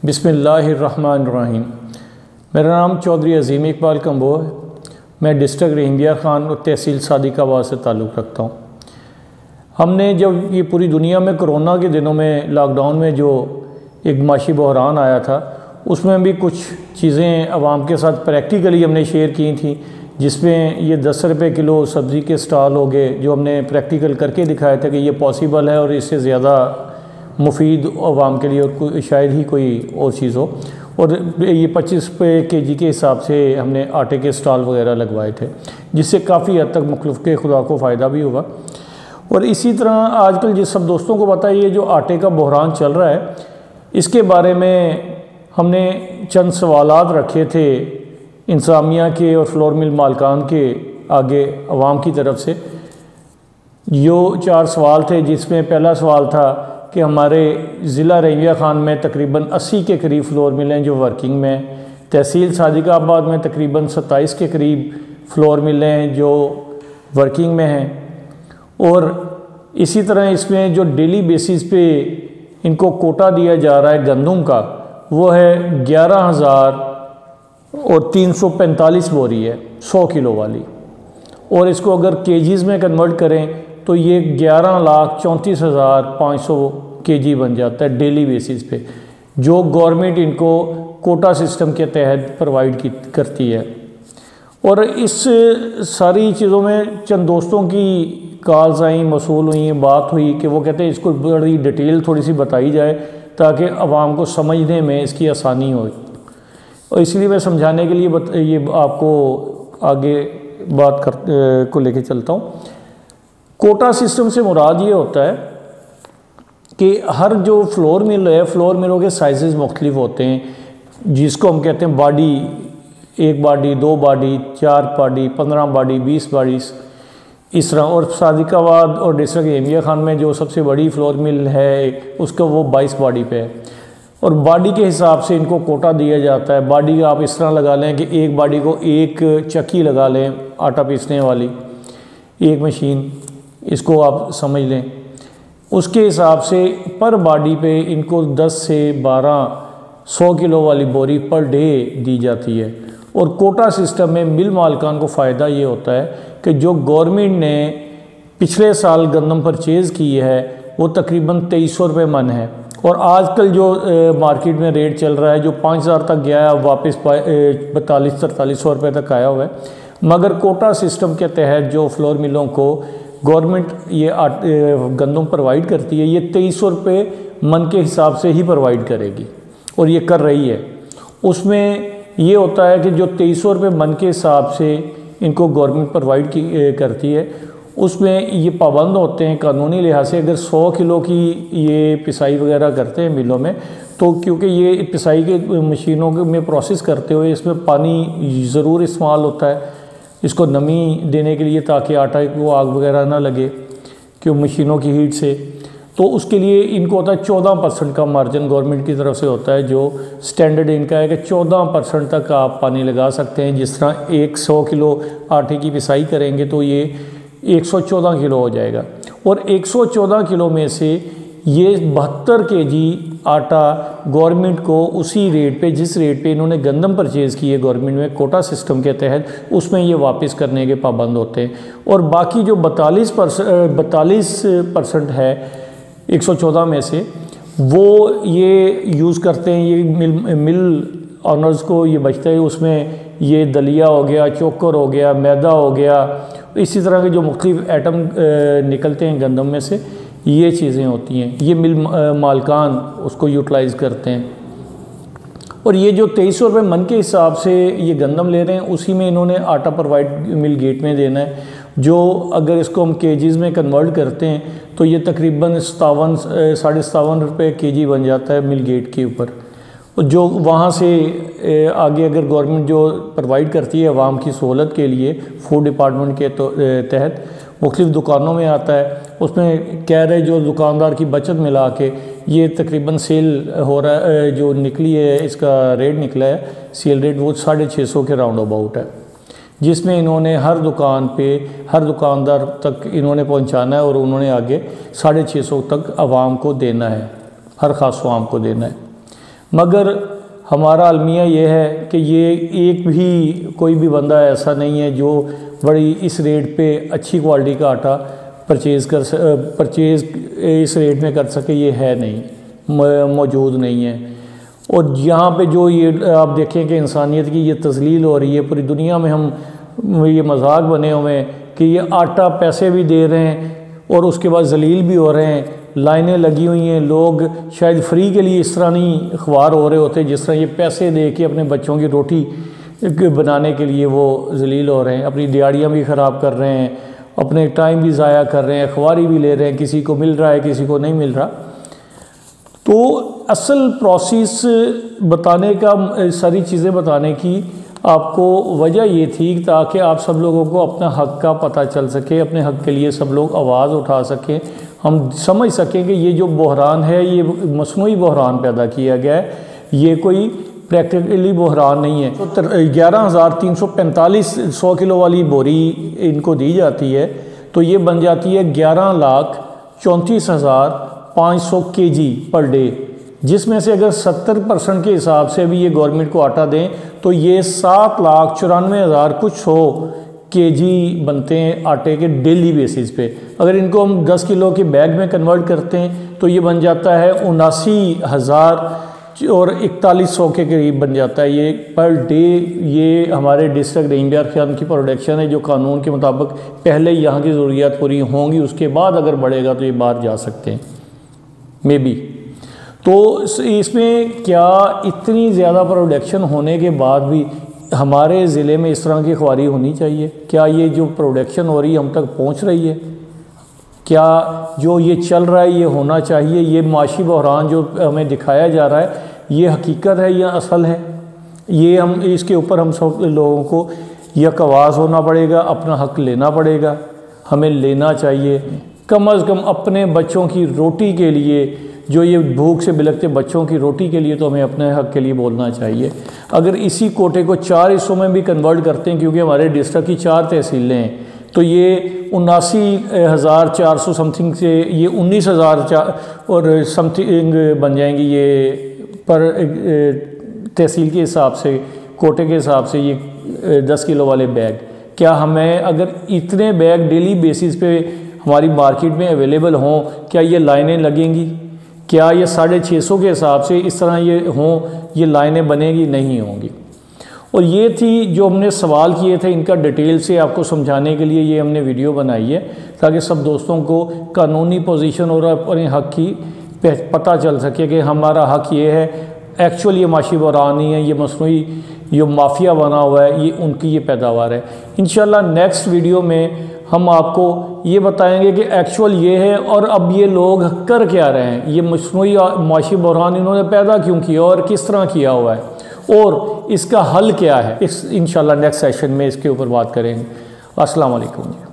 बिस्मिल्लाहिर्रहमानिर्रहीम। मेरा नाम चौधरी अज़ीम इकबाल कम्बो है। मैं डिस्ट्रिक्ट रहीमदिया ख़ान और तहसील सादिकाबाद से ताल्लुक़ रखता हूँ। हमने जब ये पूरी दुनिया में कोरोना के दिनों में लॉकडाउन में जो एक माशी बहरान आया था, उसमें भी कुछ चीज़ें आवाम के साथ प्रैक्टिकली हमने शेयर की थी, जिसमें ये 10 रुपये किलो सब्ज़ी के स्टॉल हो गए, जो हमने प्रैक्टिकल करके दिखाया था कि ये पॉसिबल है और इससे ज़्यादा मुफीद आवाम के लिए और शायद ही कोई और चीज़ हो। और ये 25 रुपये केजी के हिसाब से हमने आटे के स्टॉल वगैरह लगवाए थे, जिससे काफ़ी हद तक मुख्तलिफ़ के खुदा को फ़ायदा भी हुआ। और इसी तरह आजकल जिस सब दोस्तों को पता है, ये जो आटे का बहरान चल रहा है, इसके बारे में हमने चंद सवालात रखे थे इंतज़ामिया के और फ्लोर मिल मालिकान के आगे अवाम की तरफ से। जो 4 सवाल थे, जिसमें पहला सवाल था कि हमारे ज़िला रहीमदिया ख़ान में तकरीबन 80 के करीब फ्लोर मिल हैं जो वर्किंग में, तहसील सादिकाबाद में तकरीबन 27 के करीब फ्लोर मिल हैं जो वर्किंग में हैं। और इसी तरह इसमें जो डेली बेसिस पे इनको कोटा दिया जा रहा है गंदम का, वो है 11,345 बोरी है 100 किलो वाली। और इसको अगर केजीज़ में कन्वर्ट करें तो ये 11,34,500 केजी बन जाता है डेली बेसिस पे, जो गवर्नमेंट इनको कोटा सिस्टम के तहत प्रोवाइड करती है। और इस सारी चीज़ों में चंद दोस्तों की कॉल्स आई, मसूल हुई, बात हुई कि वो कहते हैं इसको बड़ी डिटेल थोड़ी सी बताई जाए ताकि आवाम को समझने में इसकी आसानी हो। और इसलिए मैं समझाने के लिए ये आपको आगे बात को लेके चलता हूँ। कोटा सिस्टम से मुराद ये होता है कि हर जो फ्लोर मिल है, फ्लोर मिलों के साइजेस मुख्तलिफ होते हैं, जिसको हम कहते हैं body, 1 body, 2 body, 4 body, 15 body, 20 body, इस तरह। और सादिकाबाद और डिस्ट्रिक्ट रहीमदिया ख़ान में जो सबसे बड़ी फ्लोर मिल है, उसका वो 22 बॉडी पे है। और बॉडी के हिसाब से इनको कोटा दिया जाता है। बॉडी आप इस तरह लगा लें कि एक बॉडी को एक चक्की लगा लें, आटा पीसने वाली एक मशीन, इसको आप समझ लें। उसके हिसाब से पर बॉडी पे इनको 10 से 12 100 किलो वाली बोरी पर डे दी जाती है। और कोटा सिस्टम में मिल मालिकान को फ़ायदा ये होता है कि जो गवर्नमेंट ने पिछले साल गंदम परचेज़ की है, वो तकरीबन 2300 रुपये मन है। और आजकल जो मार्केट में रेट चल रहा है, जो 5000 तक गया है, वापस 4200-4300 रुपये तक आया हुआ है। मगर कोटा सिस्टम के तहत जो फ्लोर मिलों को गवर्नमेंट ये गंदम प्रोवाइड करती है, ये 2300 रुपये मन के हिसाब से ही प्रोवाइड करेगी और ये कर रही है। उसमें ये होता है कि जो 2300 रुपये मन के हिसाब से इनको गवर्नमेंट प्रोवाइड करती है, उसमें ये पाबंद होते हैं कानूनी लिहाज से। अगर 100 किलो की ये पिसाई वगैरह करते हैं मिलों में, तो क्योंकि ये पिसाई के मशीनों में प्रोसेस करते हुए इसमें पानी ज़रूर इस्तेमाल होता है, इसको नमी देने के लिए, ताकि आटा को आग वगैरह ना लगे क्यों मशीनों की हीट से। तो उसके लिए इनको होता है 14% का मार्जिन गवर्नमेंट की तरफ से होता है, जो स्टैंडर्ड इनका है कि 14% तक आप पानी लगा सकते हैं। जिस तरह 100 किलो आटे की पिसाई करेंगे तो ये 114 किलो हो जाएगा। और 114 किलो में से ये 72 केजी आटा गवर्नमेंट को उसी रेट पे, जिस रेट पे इन्होंने गंदम परचेज़ की है गवर्नमेंट में कोटा सिस्टम के तहत, उसमें ये वापस करने के पाबंद होते हैं। और बाकी जो 42% है 114 में से, वो ये यूज़ करते हैं, ये मिल ऑनर्स को ये बचता है। उसमें ये दलिया हो गया, चोकर हो गया, मैदा हो गया, इसी तरह के जो मुख्तलिफ आइटम निकलते हैं गंदम में से, ये चीज़ें होती हैं। ये मिल मालिकान उसको यूटिलाइज़ करते हैं। और ये जो 2300 रुपये मन के हिसाब से ये गंदम ले रहे हैं, उसी में इन्होंने आटा प्रोवाइड मिल गेट में देना है, जो अगर इसको हम केजीज़ में कन्वर्ट करते हैं तो ये तकरीबन 57-57.5 रुपये केजी बन जाता है मिल गेट के ऊपर। जो वहाँ से आगे अगर गवर्नमेंट जो प्रोवाइड करती है आवाम की सहूलत के लिए, फूड डिपार्टमेंट के तहत मुख्तलिफ़ दुकानों में आता है, उसमें कह रहे जो दुकानदार की बचत मिला के ये तकरीबन सेल हो रहा है, जो निकली है इसका रेट निकला है सेल रेट, वो 650 के राउंड अबाउट है, जिसमें इन्होंने हर दुकान पे हर दुकानदार तक इन्होंने पहुंचाना है और उन्होंने आगे 650 तक आवाम को देना है, हर ख़ास आवाम को देना है। मगर हमारा अलमिया ये है कि ये एक भी कोई भी बंदा ऐसा नहीं है जो बड़ी इस रेट पे अच्छी क्वालिटी का आटा परचेज़ इस रेट में कर सके, ये है नहीं, मौजूद नहीं है। और यहाँ पे जो ये आप देखें कि इंसानियत की ये तज़लील हो रही है पूरी दुनिया में, हम ये मजाक बने हुए हैं कि ये आटा पैसे भी दे रहे हैं और उसके बाद जलील भी हो रहे हैं, लाइनें लगी हुई हैं, लोग शायद फ्री के लिए इस तरह नहीं अखबार हो रहे होते जिस तरह ये पैसे दे के अपने बच्चों की रोटी बनाने के लिए वो जलील हो रहे हैं, अपनी दिहाड़ियाँ भी ख़राब कर रहे हैं, अपने टाइम भी ज़ाया कर रहे हैं, अखबारी भी ले रहे हैं, किसी को मिल रहा है किसी को नहीं मिल रहा। तो असल प्रोसेस बताने का, सारी चीज़ें बताने की आपको वजह ये थी ताकि आप सब लोगों को अपना हक़ का पता चल सके, अपने हक़ के लिए सब लोग आवाज़ उठा सकें, हम समझ सकें कि ये जो बहरान है ये मसनूई बहरान पैदा किया गया है, ये कोई प्रैक्टिकली बहरान नहीं है। तो 11,345 100 किलो वाली बोरी इनको दी जाती है तो ये बन जाती है 11,34,500 kg पर डे, जिसमें से अगर 70% के हिसाब से भी ये गवर्नमेंट को आटा दें तो ये 7,94,000 कुछ 100 kg बनते हैं आटे के डेली बेसिस पे। अगर इनको हम 10 किलो के बैग में कन्वर्ट करते हैं तो ये बन जाता है 79,000 और 4100 के करीब बन जाता है ये पर डे। ये हमारे डिस्ट्रिक्ट रेंजर खान की प्रोडक्शन है जो कानून के मुताबिक पहले यहाँ की ज़रूरियात पूरी होंगी, उसके बाद अगर बढ़ेगा तो ये बाहर जा सकते हैं मे बी। तो इसमें क्या इतनी ज़्यादा प्रोडक्शन होने के बाद भी हमारे ज़िले में इस तरह की ख्वारी होनी चाहिए? क्या ये जो प्रोडक्शन हो रही है हम तक पहुँच रही है? क्या जो ये चल रहा है ये होना चाहिए? ये माशी बहरान जो हमें दिखाया जा रहा है ये हकीकत है या असल है? ये हम इसके ऊपर हम सब लोगों को यकवाज़ होना पड़ेगा, अपना हक़ लेना पड़ेगा, हमें लेना चाहिए। कम अज़ कम अपने बच्चों की रोटी के लिए, जो ये भूख से बिलखते बच्चों की रोटी के लिए तो हमें अपने हक़ के लिए बोलना चाहिए। अगर इसी कोटे को 4 हिस्सों में भी कन्वर्ट करते हैं, क्योंकि हमारे डिस्ट्रिक्ट की 4 तहसीलें हैं, तो ये 79,400 समथिंग से ये 19,000 और समथिंग बन जाएंगी ये पर तहसील के हिसाब से, कोटे के हिसाब से ये 10 किलो वाले बैग। क्या हमें अगर इतने बैग डेली बेसिस पे हमारी मार्केट में अवेलेबल हों, क्या ये लाइनें लगेंगी? क्या ये 650 के हिसाब से इस तरह ये हों, ये लाइनें बनेगी? नहीं होंगी। और ये थी जो हमने सवाल किए थे, इनका डिटेल से आपको समझाने के लिए ये हमने वीडियो बनाई है ताकि सब दोस्तों को कानूनी पोजीशन और अपने हक़ की पता चल सके कि हमारा हक़ ये है। एक्चुअल ये माशी बहरान नहीं है, ये मसनूई जो माफिया बना हुआ है ये उनकी ये पैदावार है। इंशाल्लाह नेक्स्ट वीडियो में हम आपको ये बताएंगे कि एक्चुअल ये है और अब ये लोग कर क्या रहे हैं, ये मसनूई माशी बहरान इन्होंने पैदा क्यों किया और किस तरह किया हुआ है और इसका हल क्या है। इंशाल्लाह नेक्स्ट सेशन में इसके ऊपर बात करेंगे। अस्सलाम वालेकुम।